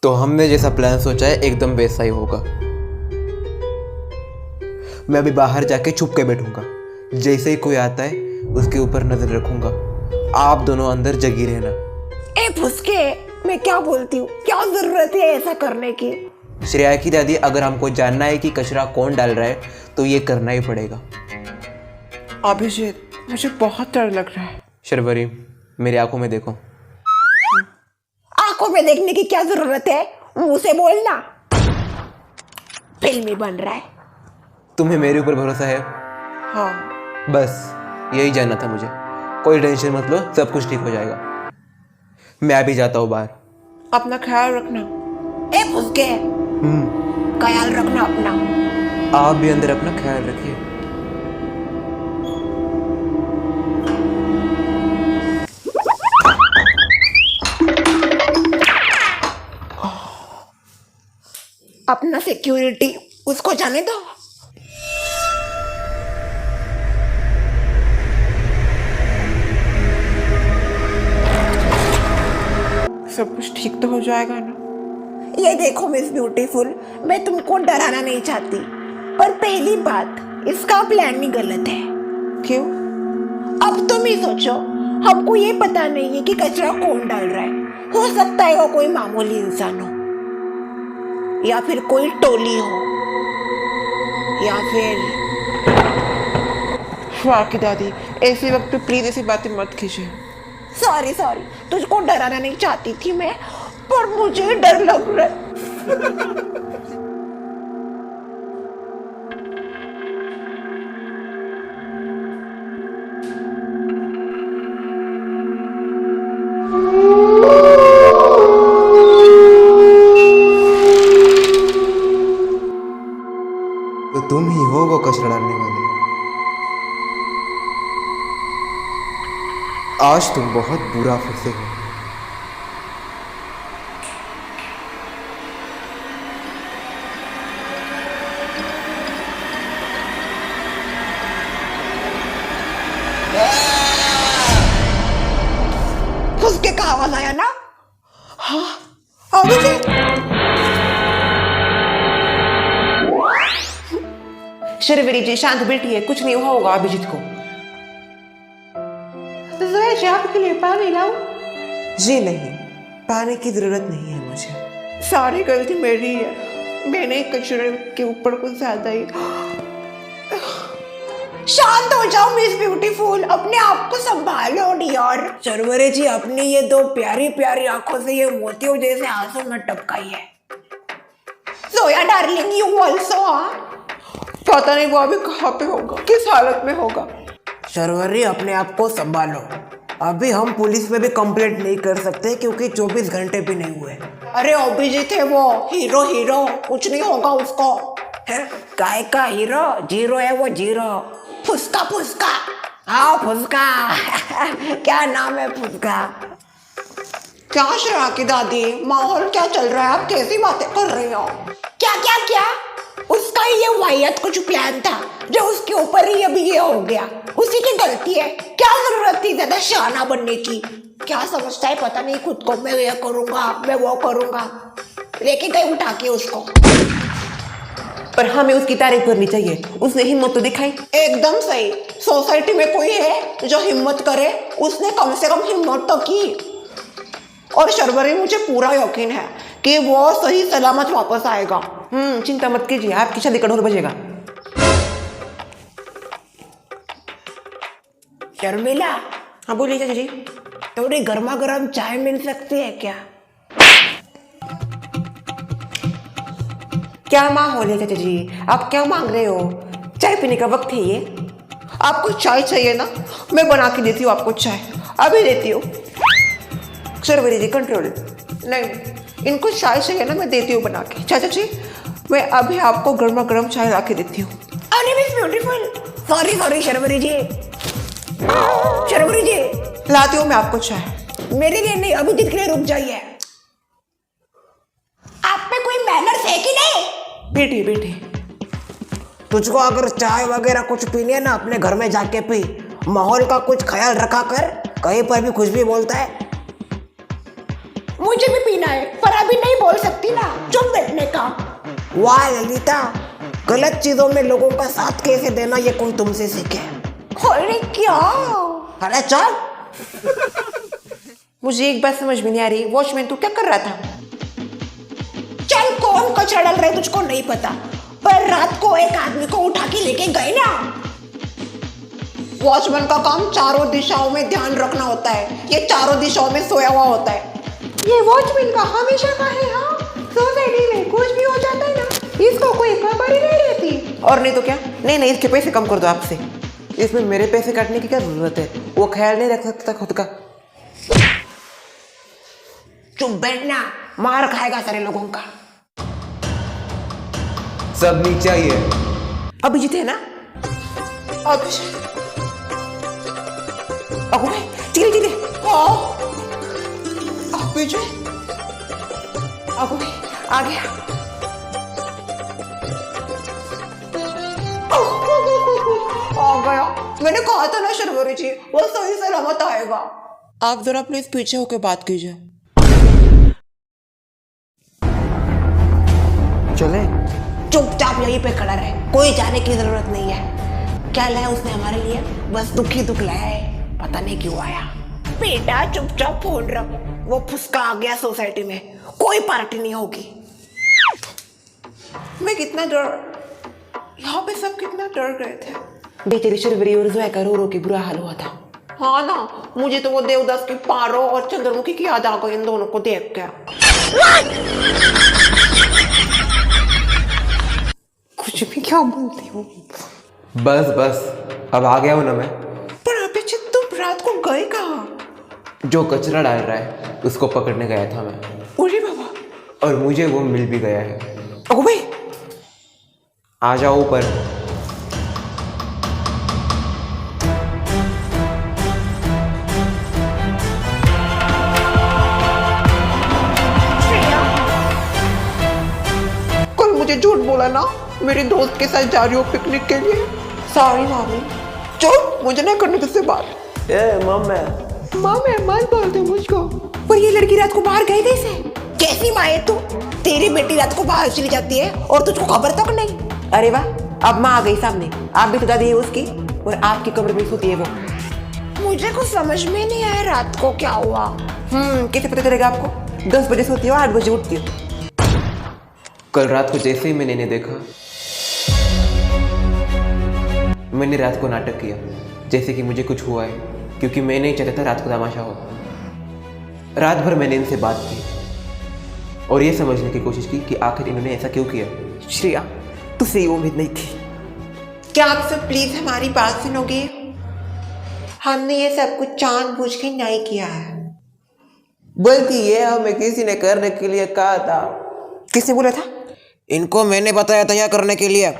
तो हमने जैसा प्लान सोचा है एकदम वैसा ही होगा। मैं अभी बाहर जाके छुप के बैठूंगा, जैसे ही कोई आता है उसके ऊपर नजर रखूंगा। आप दोनों अंदर जगी रहना। ए फुसके, मैं क्या बोलती हूँ, क्या जरूरत है ऐसा करने की? श्रेया की दादी, अगर हमको जानना है कि कचरा कौन डाल रहा है तो ये करना ही पड़ेगा। अभिजीत, मुझे बहुत डर लग रहा है। शर्वरी, मेरी आंखों में देखो। आंखों में देखने की क्या जरूरत है, मुंह से बोलना। फिल्मी बन रहा है। तुम्हें मेरे ऊपर भरोसा है? हाँ। बस यही जानना था मुझे। कोई टेंशन मत लो, सब कुछ ठीक हो जाएगा। मैं अभी जाता हूँ बाहर। अपना ख्याल रखना। ए फुसके, ख्याल रखना अपना। आप भी अंदर अपना ख्याल रखिए। अपना सिक्योरिटी उसको जाने दो। सब कुछ ठीक तो हो जाएगा ना? ये देखो मिस ब्यूटीफुल, मैं तुमको डराना नहीं चाहती, पर पहली बात, इसका प्लान ही गलत है। क्यों? अब तुम ही सोचो, हमको ये पता नहीं है कि कचरा कौन डाल रहा है। हो सकता है वो कोई मामूली इंसान हो, या फिर कोई टोली हो, या फिर श्रेया की दादी, ऐसे वक्त पे प्लीज ऐसी बातें मत कीजिए। सॉरी, तुझको डराना नहीं चाहती थी मैं, पर मुझे डर लग रहा है। तो तुम ही हो वो कचरा डालने वाले। आज तुम बहुत बुरा फंसे हो। फुसके का आवाज आया ना? हाँ, अभिजीत। शर्वरी जी शांत बैठिए, कुछ नहीं हुआ होगा अभिजीत को। जी आपके लिए पानी लाऊं? जी नहीं, पानी की जरूरत नहीं है मुझे। सारी गलती मेरी है, मैंने कचरे के ऊपर कुछ ज्यादा ही। शांत हो जाओ मिस ब्यूटीफुल, अपने आप को संभालो डियर। शर्वरी जी, अपनी ये दो प्यारी प्यारी आंखों से ये मोतियों जैसे आंसू मत टपकाइए। सोया डार्लिंग, यू ऑल्सो। पता नहीं वो अभी कहाँ पे होगा, किस हालत में होगा। शर्वरी, अपने आप को संभालो। अभी हम पुलिस में भी कंप्लेंट नहीं कर सकते क्योंकि 24 घंटे भी नहीं हुए। अरे अभिजीत है वो, हीरो, कुछ नहीं होगा उसको। काय का हीरो? जीरो है वो, जीरो। फुसका। हाँ फुसका। क्या नाम है फुसका? क्या श्रेया की दादी, माहौल क्या चल रहा है? आप कैसी बातें कर रही हो? क्या? उसका ये वाहियात कुछ प्लान था जो उसके ऊपर ही अभी ये हो गया। उसी की गलती है। क्या जरूरत थी ज्यादा शाना बनने की? क्या समझता है पता नहीं खुद को, मैं ये करूंगा, मैं वो करूंगा। लेके गए उठा के उसको। पर हमें उसकी तारीफ करनी चाहिए, उसने हिम्मत तो दिखाई। एकदम सही। सोसाइटी में कोई है जो हिम्मत करे? उसने कम से कम हिम्मत तो की। और शर्वरी, मुझे पूरा यकीन है कि वो सही सलामत वापस आएगा। चिंता मत कीजिए, आपकी शादी का ढोल बजेगा। शर्मिला। हाँ बोलिए चाचा जी। थोड़ी गर्मा गर्म चाय मिल सकती है क्या? क्या माहौल है चाचा जी, आप क्या मांग रहे हो? चाय पीने का वक्त है ये। आपको चाय चाहिए ना? मैं बना के देती हूँ आपको चाय, अभी देती हूँ। शर्वरी जी कंट्रोल। नहीं, इनको चाय चाहिए ना, मैं देती हूँ बना के। चाचा जी, मैं अभी आपको गर्मा गर्म चाय ला के देती हूँ। अरे मिस ब्यूटीफुल, सॉरी शर्वरी जी, लाती हूँ मैं आपको चाय। मेरे लिए नहीं, अभी के लिए रुक जाइए। आप में कोई मैनर्स है कि नहीं? बैठिए। तुझको अगर चाय वगैरह कुछ पीनी है ना, अपने घर में जाके पी। माहौल का कुछ ख्याल रखा कर, कहीं पर भी कुछ भी बोलता है। मुझे भी पीना है, पर अभी नहीं बोल सकता। वाह ललिता, गलत चीजों में लोगों का साथ कैसे देना ये कोई तुमसे सीखे। अरे क्या? अरे चल। मुझे एक बात समझ में नहीं आ रही, वॉचमैन तू क्या कर रहा था? चल, कौन कचरा डाल रहा है तुझको नहीं पता, पर रात को एक आदमी को उठा के लेके गए ना। वॉचमैन का काम चारों दिशाओं में ध्यान रखना होता है, ये चारों दिशाओं में सोया हुआ होता है। ये वॉचमैन का हमेशा का है। हाँ, सोसाइटी में कुछ भी हो जाता है ना, इसको कोई खबर ही नहीं रहती। और नहीं तो क्या? नहीं, इसके पैसे कम कर दो आपसे। इसमें मेरे पैसे काटने की क्या जरूरत है? वो ख्याल नहीं रख सकता खुद का। चुप बैठना, मार खाएगा सारे लोगों का। सब नीचे आइए। अभिजीत है ना? अबू भाई, धीरे अभिजीत, अबू भाई आ गया। आ गया। मैंने कहा था ना शर्वरी जी, वो सही सलामत आएगा। आप जरा प्लीज पीछे होकर बात कीजिए। चले, चुपचाप यहीं पे खड़ा रहे, कोई जाने की जरूरत नहीं है। क्या लाया उसने हमारे लिए? बस दुख लाया है, पता नहीं क्यों आया। बेटा चुपचाप फोन रख, वो फुसका आ गया सोसाइटी में, कोई पार्टी नहीं होगी। मैं कितना यहाँ पे सब कितना डर गए थे। बेचारी शर्वरी और जोया का रो के बुरा हाल हुआ था। हाँ ना, मुझे तो वो देवदास की पारो और चंद्रमुखी की याद आ गई इन दोनों को देख के। कुछ भी क्या बोलती हो? बस अब आ गया हूं ना मैं। पर अभिजीत, तुम रात को गए कहाँ? जो कचरा डाल रहा है उसको पकड़ने गया था मैं, अरे बाबा, और मुझे वो मिल भी गया है। अबू भाई, आ जाओ ऊपर। कल मुझे झूठ बोला ना, मेरे दोस्त के साथ जा रही हो पिकनिक के लिए। Sorry mummy. चुप, मुझे नहीं करनी तुझसे बात। माँ मैं मत बोलते मुझको। पर ये लड़की रात को बाहर गई कैसे? कैसी माँ है तू? तेरी बेटी रात को बाहर चली जाती है और तुझको खबर तक नहीं। अरे वाह, अब माँ आ गई सामने। आप भी तो दादी है उसकी, और आपकी कब्र में सोती है वो। मुझे कुछ समझ में नहीं आया रात को क्या हुआ। कैसे पता चलेगा आपको? 10 बजे सोती हो, 8 बजे उठती हो। कल रात को जैसे ही मैंने इन्हें देखा, मैंने रात को नाटक किया जैसे कि मुझे कुछ हुआ है, क्योंकि मैं नहीं चाहता था रात को तमाशा हो। रात भर मैंने इनसे बात की और ये समझने की कोशिश की कि आखिर इन्होंने ऐसा क्यों किया। श्रेया, तुझसे ये उम्मीद नहीं थी। क्या आप सब प्लीज हमारी बात सुनोगे? हमने ये सब कुछ जानबूझ के नहीं किया है, बल्कि ये हमें किसी ने करने के लिए कहा था। किसने बोला था? इनको मैंने बताया था यह करने के लिए।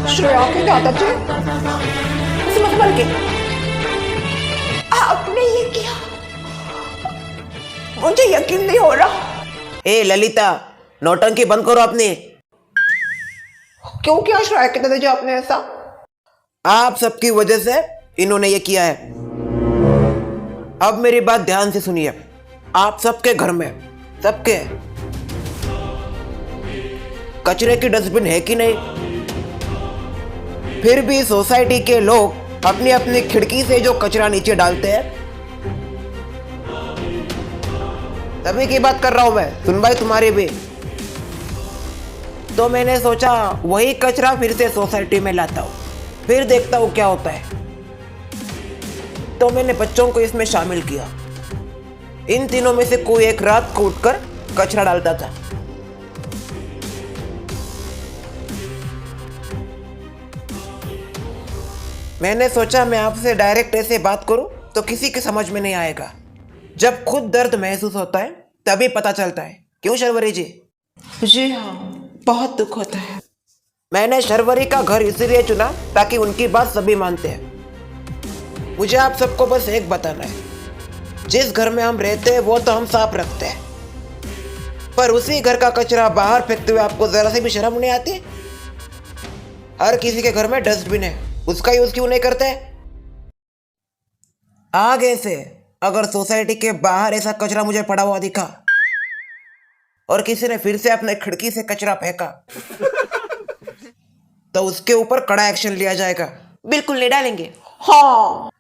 श्रेया के दादाजी, उसे मत बोल के। आपने ये किया? मुझे यकीन नहीं हो रहा। ए ललिता, नौटंकी बंद करो अपनी। क्यों किया श्रेया के दादाजी आपने ऐसा? आप सबकी वजह से इन्होंने ये किया है। अब मेरी बात ध्यान से सुनिए। आप सबके घर में, सबके कचरे की डस्टबिन है कि नहीं? फिर भी सोसाइटी के लोग अपनी अपनी खिड़की से जो कचरा नीचे डालते हैं, तभी की बात कर रहा हूं मैं, सुन भाई तुम्हारी भी। तो मैंने सोचा वही कचरा फिर से सोसाइटी में लाता हूं, फिर देखता हूं क्या होता है। तो मैंने बच्चों को इसमें शामिल किया। इन तीनों में से कोई एक रात को उठकर कचरा डालता था। मैंने सोचा मैं आपसे डायरेक्ट ऐसे बात करूं तो किसी के समझ में नहीं आएगा। जब खुद दर्द महसूस होता है तभी पता चलता है। क्यों शर्वरी जी? जी हाँ, बहुत दुख होता है। मैंने शर्वरी का घर इसलिए चुना ताकि उनकी बात सभी मानते हैं। मुझे आप सबको बस एक बताना है, जिस घर में हम रहते हैं वो तो हम साफ रखते हैं, पर उसी घर का कचरा बाहर फेंकते हुए आपको जरा सी भी शर्म नहीं आती? हर किसी के घर में डस्टबिन है, उसका यूज क्यों नहीं करते? आगे से अगर सोसाइटी के बाहर ऐसा कचरा मुझे पड़ा हुआ दिखा और किसी ने फिर से अपने खिड़की से कचरा फेंका तो उसके ऊपर कड़ा एक्शन लिया जाएगा। बिल्कुल नहीं डालेंगे। हाँ,